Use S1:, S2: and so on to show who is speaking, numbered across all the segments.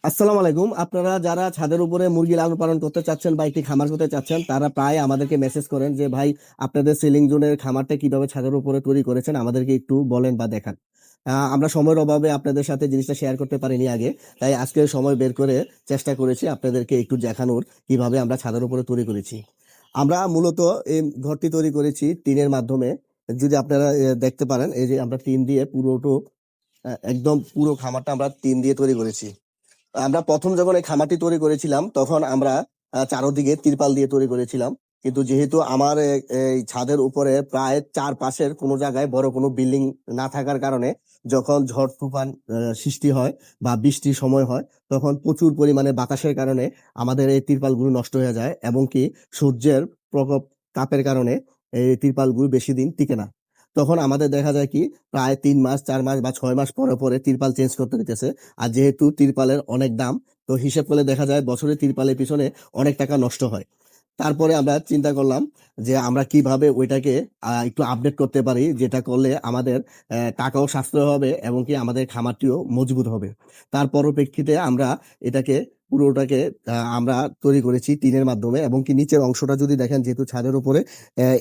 S1: আসসালামু আলাইকুম। আপনারা যারা ছাদের উপরে মুরগি লালন পালন করতে চাচ্ছেন বা একটি খামার করতে চাচ্ছেন, তারা প্রায় আমাদেরকে মেসেজ করেন যে ভাই, আপনাদের সিলিং জোনের খামারটা কিভাবে ছাদের উপরে তৈরি করেছেন আমাদেরকে একটু বলেন বা দেখান। আমরা সময়ের অভাবে আপনাদের সাথে জিনিসটা শেয়ার করতে পারিনি আগে, তাই আজকে সময় বের করে চেষ্টা করেছি আপনাদেরকে একটু দেখানোর কিভাবে আমরা ছাদের উপরে তৈরি করেছি। আমরা মূলত এই ঘরটি তৈরি করেছি টিনের মাধ্যমে। যদি আপনারা দেখতে পারেন, এই যে আমরা টিন দিয়ে পুরোটো একদম পুরো খামারটা আমরা টিন দিয়ে তৈরি করেছি। আমরা প্রথম যখন এই খামারটি তৈরি করেছিলাম তখন আমরা চারদিকে তিরপাল দিয়ে তৈরি করেছিলাম। কিন্তু যেহেতু আমার এই ছাদের উপরে প্রায় চারপাশের কোনো জায়গায় বড় কোনো বিল্ডিং না থাকার কারণে যখন ঝড় তুফান সৃষ্টি হয় বা বৃষ্টির সময় হয়, তখন প্রচুর পরিমাণে বাতাসের কারণে আমাদের এই তিরপালগুলো নষ্ট হয়ে যায়, এবং কি সূর্যের প্রকোপ তাপের কারণে এই তিরপালগুলো বেশি দিন টিকে না। তখন আমাদের দেখা যায় কি, প্রায় 3 মাস 4 মাস বা 6 মাস পরে পরে তিরপাল চেঞ্জ করতে হইতেছে। আর যেহেতু তিরপালের অনেক দাম, তো হিসেব করলে দেখা যায় বছরে তিরপালের পিছনে অনেক টাকা নষ্ট হয়। তারপরে আমরা চিন্তা করলাম যে আমরা কিভাবে ওইটাকে একটু আপডেট করতে পারি, যেটা করলে আমাদের টাকাও সাশ্রয় হবে এবং কি আমাদের খামারটিও মজবুত হবে। তার পরিপ্রেক্ষিতে আমরা এটাকে পুরোটাকে আমরা তৈরি করেছি টিনের মাধ্যমে, এবং কি নিচের অংশটা যদি দেখেন, যেহেতু ছাদের উপরে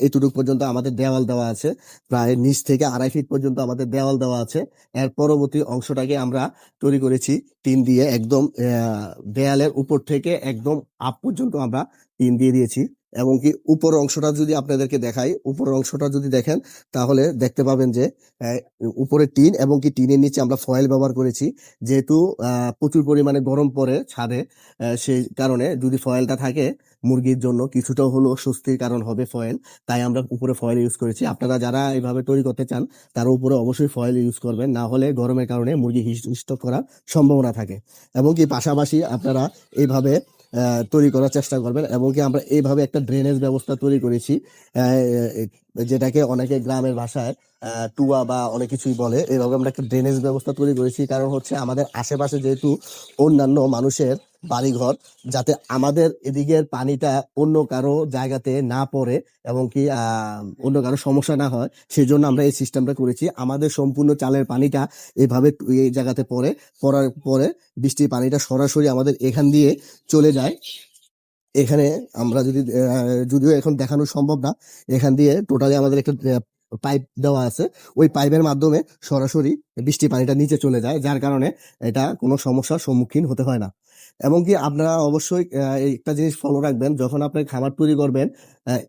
S1: এতটুকু পর্যন্ত আমাদের দেওয়াল দেওয়া আছে, প্রায় নিচ থেকে 2.5 ফিট পর্যন্ত আমাদের দেওয়াল দেওয়া আছে। এর পরবর্তী অংশটাকে আমরা তৈরি করেছি টিন দিয়ে, একদম দেয়ালের উপর থেকে একদম আপ পর্যন্ত আমরা টিন দিয়ে দিয়েছি। এবং কি উপর অংশটা যদি আপনাদেরকে দেখাই, উপরের অংশটা যদি দেখেন তাহলে দেখতে পাবেন যে আহ, উপরে টিন এবং কি টিনের নিচে আমরা ফয়েল ব্যবহার করেছি। যেহেতু প্রচুর পরিমাণে গরম পড়ে ছাদে, সেই কারণে যদি ফয়েলটা থাকে মুরগির জন্য কিছুটা হলেও স্বস্তির কারণ হবে ফয়েল। তাই আমরা উপরে ফয়েল ইউজ করেছি। আপনারা যারা এইভাবে তৈরি করতে চান তার উপরে অবশ্যই ফয়েল ইউজ করবেন, না হলে গরমের কারণে মুরগি হৃষ্ট করার সম্ভাবনা থাকে। এবং কি পাশাপাশি আপনারা এইভাবে তৈরি করার চেষ্টা করবেন। এবং কি আমরা এইভাবে একটা ড্রেনেজ ব্যবস্থা তৈরি করেছি, যেটাকে অনেকে গ্রামের ভাষায় টুয়া বা অনেক কিছুই বলে। এইভাবে আমরা একটা ড্রেনেজ ব্যবস্থা তৈরি করেছি, কারণ হচ্ছে আমাদের আশেপাশে যেহেতু অন্যান্য মানুষের বাড়িঘর, যাতে আমাদের এদিকের পানিটা অন্য কারো জায়গাতে না পড়ে এবং কি অন্য কারো সমস্যা না হয়, সেই জন্য আমরা এই সিস্টেমটা করেছি। আমাদের সম্পূর্ণ চালের পানিটা এইভাবে এই জায়গাতে পড়ার পরে বৃষ্টির পানিটা সরাসরি আমাদের এখান দিয়ে চলে যায়। এখানে আমরা যদি যদিও এখন দেখানো সম্ভব না, এখান দিয়ে টোটালি আমাদের একটা পাইপ দেওয়া আছে। ওই পাইপের মাধ্যমে সরাসরি বৃষ্টি পানিটা নিচে চলে যায়, যার কারণে এটা কোনো সমস্যার সম্মুখীন হতে হয় না। এবং কি আপনারা অবশ্যই এই একটা জিনিস ফলো রাখবেন, যখন আপনি খামার তৈরি করবেন আহ,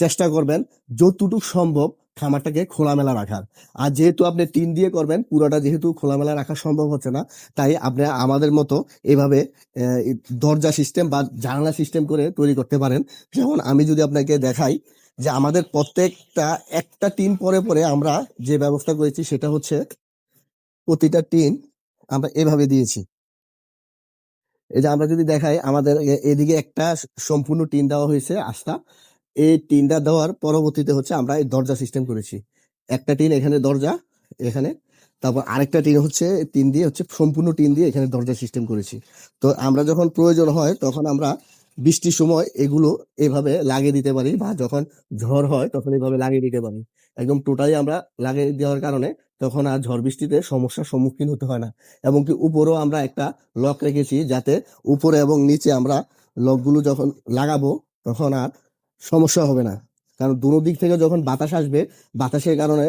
S1: চেষ্টা করবেন যতটুকু সম্ভব খামারটাকে খোলামেলা রাখার। আর যেহেতু আপনি টিন দিয়ে করবেন, পুরোটা যেহেতু খোলামেলা রাখা সম্ভব হচ্ছে না, তাই আপনি আমাদের মতো এভাবে দরজা সিস্টেম বা জানালা সিস্টেম করে তৈরি করতে পারেন। যেমন আমি যদি আপনাকে দেখাই, যে আমাদের প্রত্যেকটা একটা টিন পরে পরে আমরা যে ব্যবস্থা করেছি সেটা হচ্ছে প্রতিটা টিন আমরা এভাবে দিয়েছি। এই যে আমরা যদি দেখাই, আমাদের এদিকে একটা সম্পূর্ণ টিন দেওয়া হয়েছে আস্থা। এই টিনটা দেওয়ার পরবর্তীতে হচ্ছে আমরা এই দরজা সিস্টেম করেছি। একটা টিন এখানে দরজা, এখানে, তারপর আরেকটা টিন হচ্ছে টিন দিয়ে হচ্ছে সম্পূর্ণ টিন দিয়ে এখানে দরজা সিস্টেম করেছি। তো আমরা যখন প্রয়োজন হয় তখন আমরা বৃষ্টির সময় এগুলো এভাবে লাগিয়ে দিতে পারি, বা যখন ঝড় হয় তখন এভাবে লাগিয়ে দিতে পারি। একদম টোটালি আমরা লাগিয়ে দেওয়ার কারণে তখন আর ঝড় বৃষ্টিতে সমস্যার সম্মুখীন হতে হয় না। এবং কি উপরেও আমরা একটা লক রেখেছি, যাতে উপরে এবং নিচে আমরা লকগুলো যখন লাগাবো তখন আর সমস্যা হবে না। কারণ দুনো দিক থেকে যখন বাতাস আসবে, বাতাসের কারণে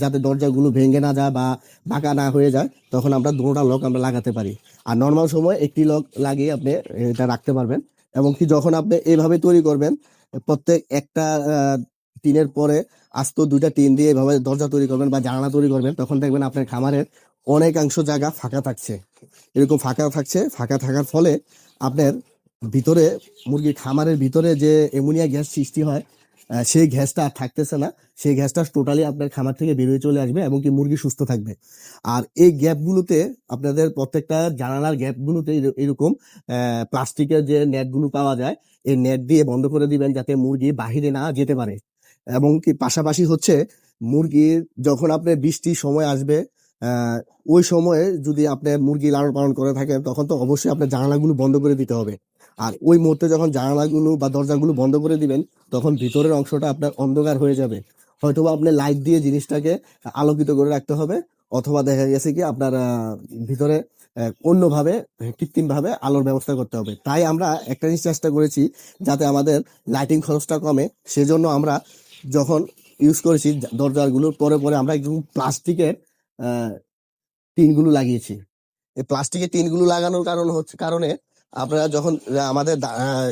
S1: যাতে দরজাগুলো ভেঙে না যায় বা বাঁকা না হয়ে যায়, তখন আমরা দুটোটা লক আমরা লাগাতে পারি। আর নর্মাল সময় একটি লক লাগিয়ে আপনি এটা রাখতে পারবেন। এবং কি যখন আপনি এইভাবে তৈরি করবেন, প্রত্যেক একটা টিনের পরে আস্ত দুইটা টিন দিয়ে এভাবে দরজা তৈরি করবেন বা জানালা তৈরি করবেন, তখন দেখবেন আপনার খামারের অনেকাংশ জায়গা ফাঁকা থাকছে। এরকম ফাঁকা থাকছে, ফাঁকা থাকার ফলে আপনার ভিতরে মুরগির খামারের ভিতরে যে অ্যামোনিয়া গ্যাস সৃষ্টি হয়, সেই গ্যাসটা আর থাকতেছে না। সেই গ্যাসটা টোটালি আপনার খামার থেকে বেরিয়ে চলে আসবে, এবং কি মুরগি সুস্থ থাকবে। আর এই গ্যাপগুলোতে আপনাদের প্রত্যেকটা জানালার গ্যাপগুলোতে এরকম প্লাস্টিকের যে নেটগুলো পাওয়া যায়, এই নেট দিয়ে বন্ধ করে দিবেন যাতে মুরগি বাহিরে না যেতে পারে। এবং কি পাশাপাশি হচ্ছে মুরগির যখন আপনার বৃষ্টির সময় আসবে, আহ ওই সময়ে যদি আপনি মুরগি লালন পালন করে থাকেন, তখন তো অবশ্যই আপনার জানালাগুলো বন্ধ করে দিতে হবে। আর ওই মুহূর্তে যখন জানালাগুলো বা দরজাগুলো বন্ধ করে দিবেন, তখন ভিতরের অংশটা আপনার অন্ধকার হয়ে যাবে। হয়তোবা আপনি লাইট দিয়ে জিনিসটাকে আলোকিত করে রাখতে হবে, অথবা দেখা গেছে কি আপনার ভিতরে অন্যভাবে কৃত্রিমভাবে আলোর ব্যবস্থা করতে হবে। তাই আমরা একটা জিনিস চেষ্টা করেছি যাতে আমাদের লাইটিং খরচটা কমে। সেজন্য আমরা যখন ইউজ করেছি দরজাগুলোর পরে পরে আমরা একদম প্লাস্টিকের টিনগুলো লাগিয়েছি। এই প্লাস্টিকের টিনগুলো লাগানোর কারণে আপনারা যখন আমাদের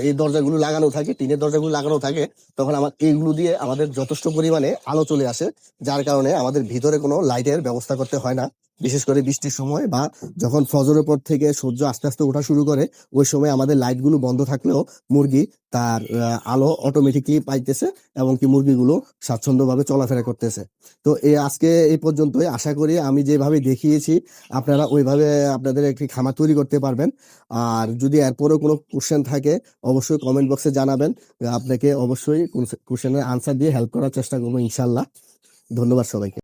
S1: এই দরজাগুলো লাগানো থাকে, টিনের দরজাগুলো লাগানো থাকে, তখন এইগুলো দিয়ে আমাদের যথেষ্ট পরিমাণে আলো চলে আসে, যার কারণে আমাদের ভিতরে কোনো লাইটের ব্যবস্থা করতে হয় না। বিশেষ করে বৃষ্টির সময় বা যখন ফজরের পর থেকে সূর্য আস্তে আস্তে ওঠা শুরু করে, ওই সময় আমাদের লাইটগুলো বন্ধ থাকলেও মুরগি তার আলো অটোমেটিকলি পাইতেছে এবং কি মুরগিগুলো স্বাচ্ছন্দ্যভাবে চলাফেরা করতেছে। তো আজকে এই পর্যন্তই। আশা করি আমি যেভাবে দেখিয়েছি আপনারা ওইভাবে আপনাদের একটি খামার তৈরি করতে পারবেন। আর যদি এরপরেও কোনো কোশ্চেন থাকে অবশ্যই কমেন্ট বক্সে জানাবেন। আপনাকে অবশ্যই কোশ্চেনের আনসার দিয়ে হেল্প করার চেষ্টা করবো ইনশাল্লাহ। ধন্যবাদ সবাইকে।